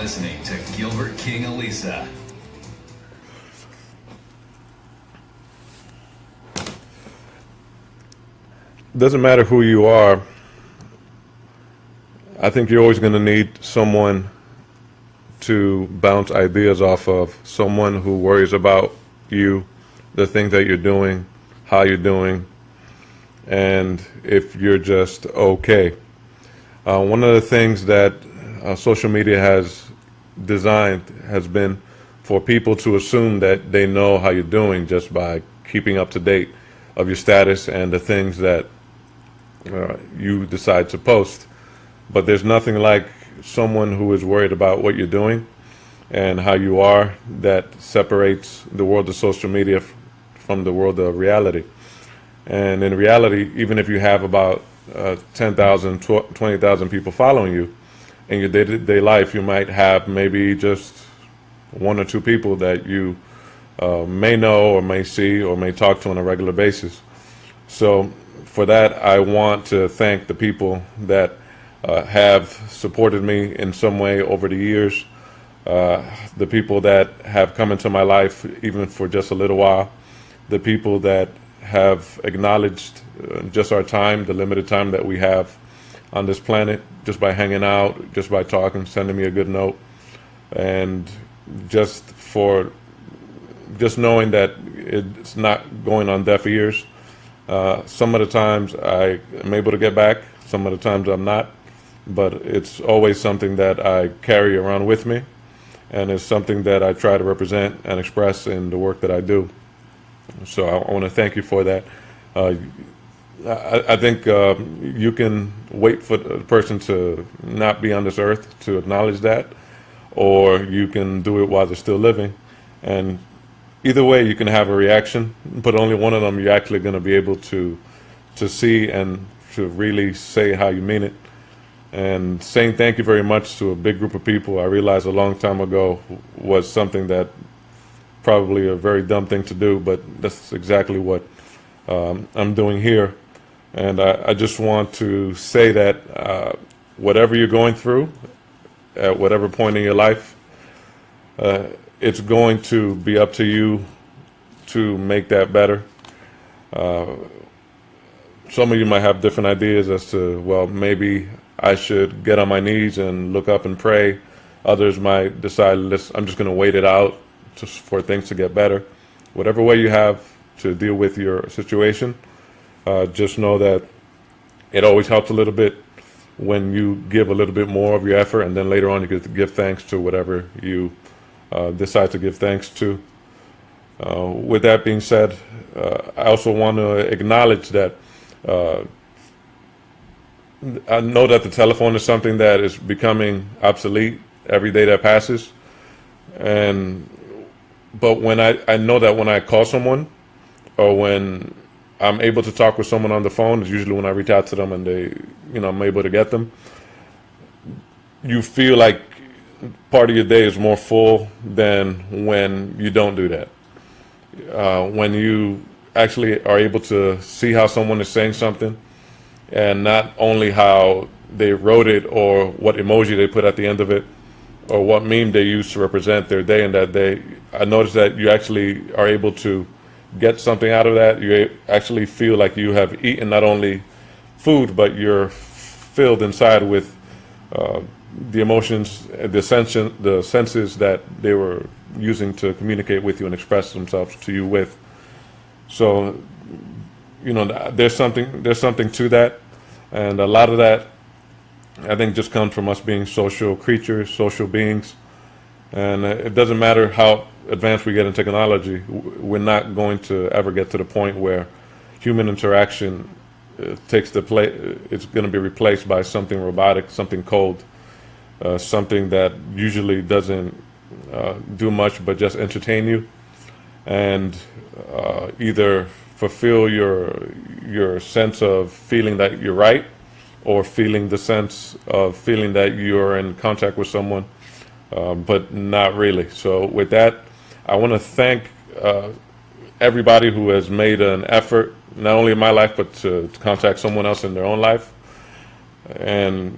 listening to Gilbert King Elisa. Doesn't matter who you are, I think you're always going to need someone to bounce ideas off of, someone who worries about you, the things that you're doing, how you're doing, and if you're just okay. One of the things that social media has designed has been for people to assume that they know how you're doing just by keeping up to date of your status and the things that you decide to post. But there's nothing like someone who is worried about what you're doing and how you are that separates the world of social media from the world of reality. And in reality, even if you have about 10,000, 20,000 people following you, in your day-to-day life, you might have maybe just one or two people that you may know or may see or may talk to on a regular basis. So for that, I want to thank the people that have supported me in some way over the years, the people that have come into my life even for just a little while, the people that have acknowledged just our time, the limited time that we have on this planet, just by hanging out, just by talking, sending me a good note, and just for just knowing that it's not going on deaf ears. Some of the times I am able to get back, some of the times I'm not, but it's always something that I carry around with me, and it's something that I try to represent and express in the work that I do. So I want to thank you for that. I think you can wait for the person to not be on this earth to acknowledge that, or you can do it while they're still living. And either way, you can have a reaction, but only one of them you're actually going to be able to see and to really say how you mean it. And saying thank you very much to a big group of people, I realized a long time ago, was something that probably a very dumb thing to do, but that's exactly what I'm doing here. And I just want to say that whatever you're going through, at whatever point in your life, it's going to be up to you to make that better. Some of you might have different ideas as to, well, maybe I should get on my knees and look up and pray. Others might decide, I'm just going to wait it out just for things to get better. Whatever way you have to deal with your situation, just know that it always helps a little bit when you give a little bit more of your effort, and then later on you get to give thanks to whatever you decide to give thanks to. With that being said, I also want to acknowledge that I know that the telephone is something that is becoming obsolete every day that passes, but when I know that when I call someone, or when I'm able to talk with someone on the phone, is usually when I reach out to them and I'm able to get them. You feel like part of your day is more full than when you don't do that. When you actually are able to see how someone is saying something, and not only how they wrote it or what emoji they put at the end of it, or what meme they use to represent their day in that day, I noticed that you actually are able to get something out of that. You actually feel like you have eaten not only food, but you're filled inside with the emotions, the senses that they were using to communicate with you and express themselves to you with. So, there's something to that, and a lot of that, I think, just comes from us being social creatures, social beings. And it doesn't matter how advanced we get in technology, we're not going to ever get to the point where human interaction takes the place. It's going to be replaced by something robotic, something cold, something that usually doesn't do much but just entertain you, and either fulfill your sense of feeling that you're right, or feeling the sense of feeling that you're in contact with someone, but not really. So with that, I want to thank everybody who has made an effort, not only in my life, but to contact someone else in their own life. And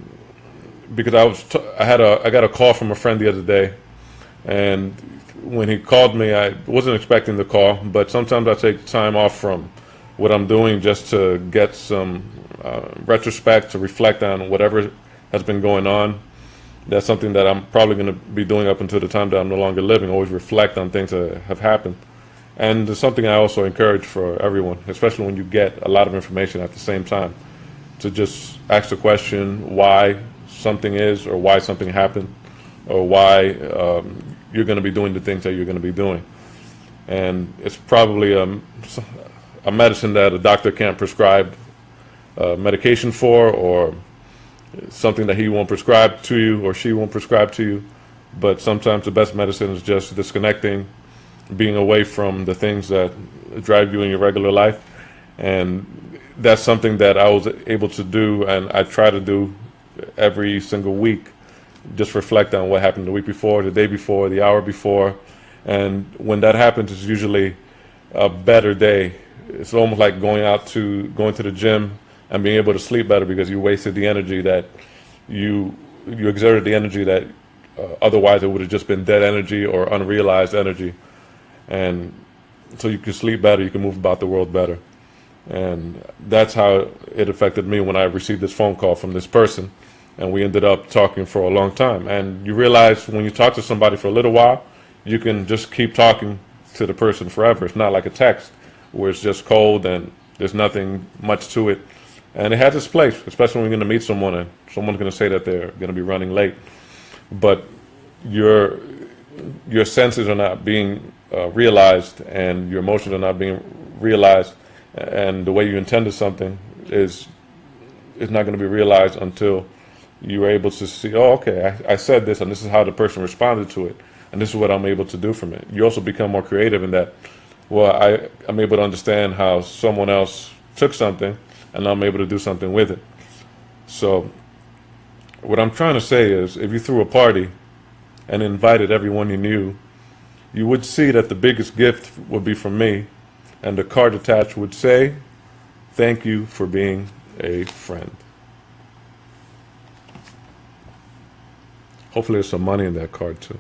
because I got a call from a friend the other day, and when he called me, I wasn't expecting the call, but sometimes I take time off from what I'm doing just to get some retrospect, to reflect on whatever has been going on. That's something that I'm probably going to be doing up until the time that I'm no longer living, always reflect on things that have happened. And it's something I also encourage for everyone, especially when you get a lot of information at the same time, to just ask the question why something is, or why something happened, or why you're going to be doing the things that you're going to be doing. And it's probably a medicine that a doctor can't prescribe medication for, or something that he won't prescribe to you or she won't prescribe to you. But sometimes the best medicine is just disconnecting, being away from the things that drive you in your regular life. And that's something that I was able to do, and I try to do every single week. Just reflect on what happened the week before, the day before, the hour before. And when that happens, it's usually a better day. It's almost like going to the gym and being able to sleep better, because you wasted the energy that you exerted the energy that otherwise it would have just been dead energy or unrealized energy. And so you can sleep better, you can move about the world better. And that's how it affected me when I received this phone call from this person, and we ended up talking for a long time. And you realize when you talk to somebody for a little while, you can just keep talking to the person forever. It's not like a text where it's just cold and there's nothing much to it. And it has its place, especially when you're going to meet someone and someone's going to say that they're going to be running late. But your senses are not being realized, and your emotions are not being realized, and the way you intended something is not going to be realized until you're able to see, oh, okay, I said this, and this is how the person responded to it, and this is what I'm able to do from it. You also become more creative in that, well, I'm able to understand how someone else took something, and I'm able to do something with it. So what I'm trying to say is, if you threw a party and invited everyone you knew, you would see that the biggest gift would be from me, and the card attached would say, "Thank you for being a friend." Hopefully there's some money in that card too.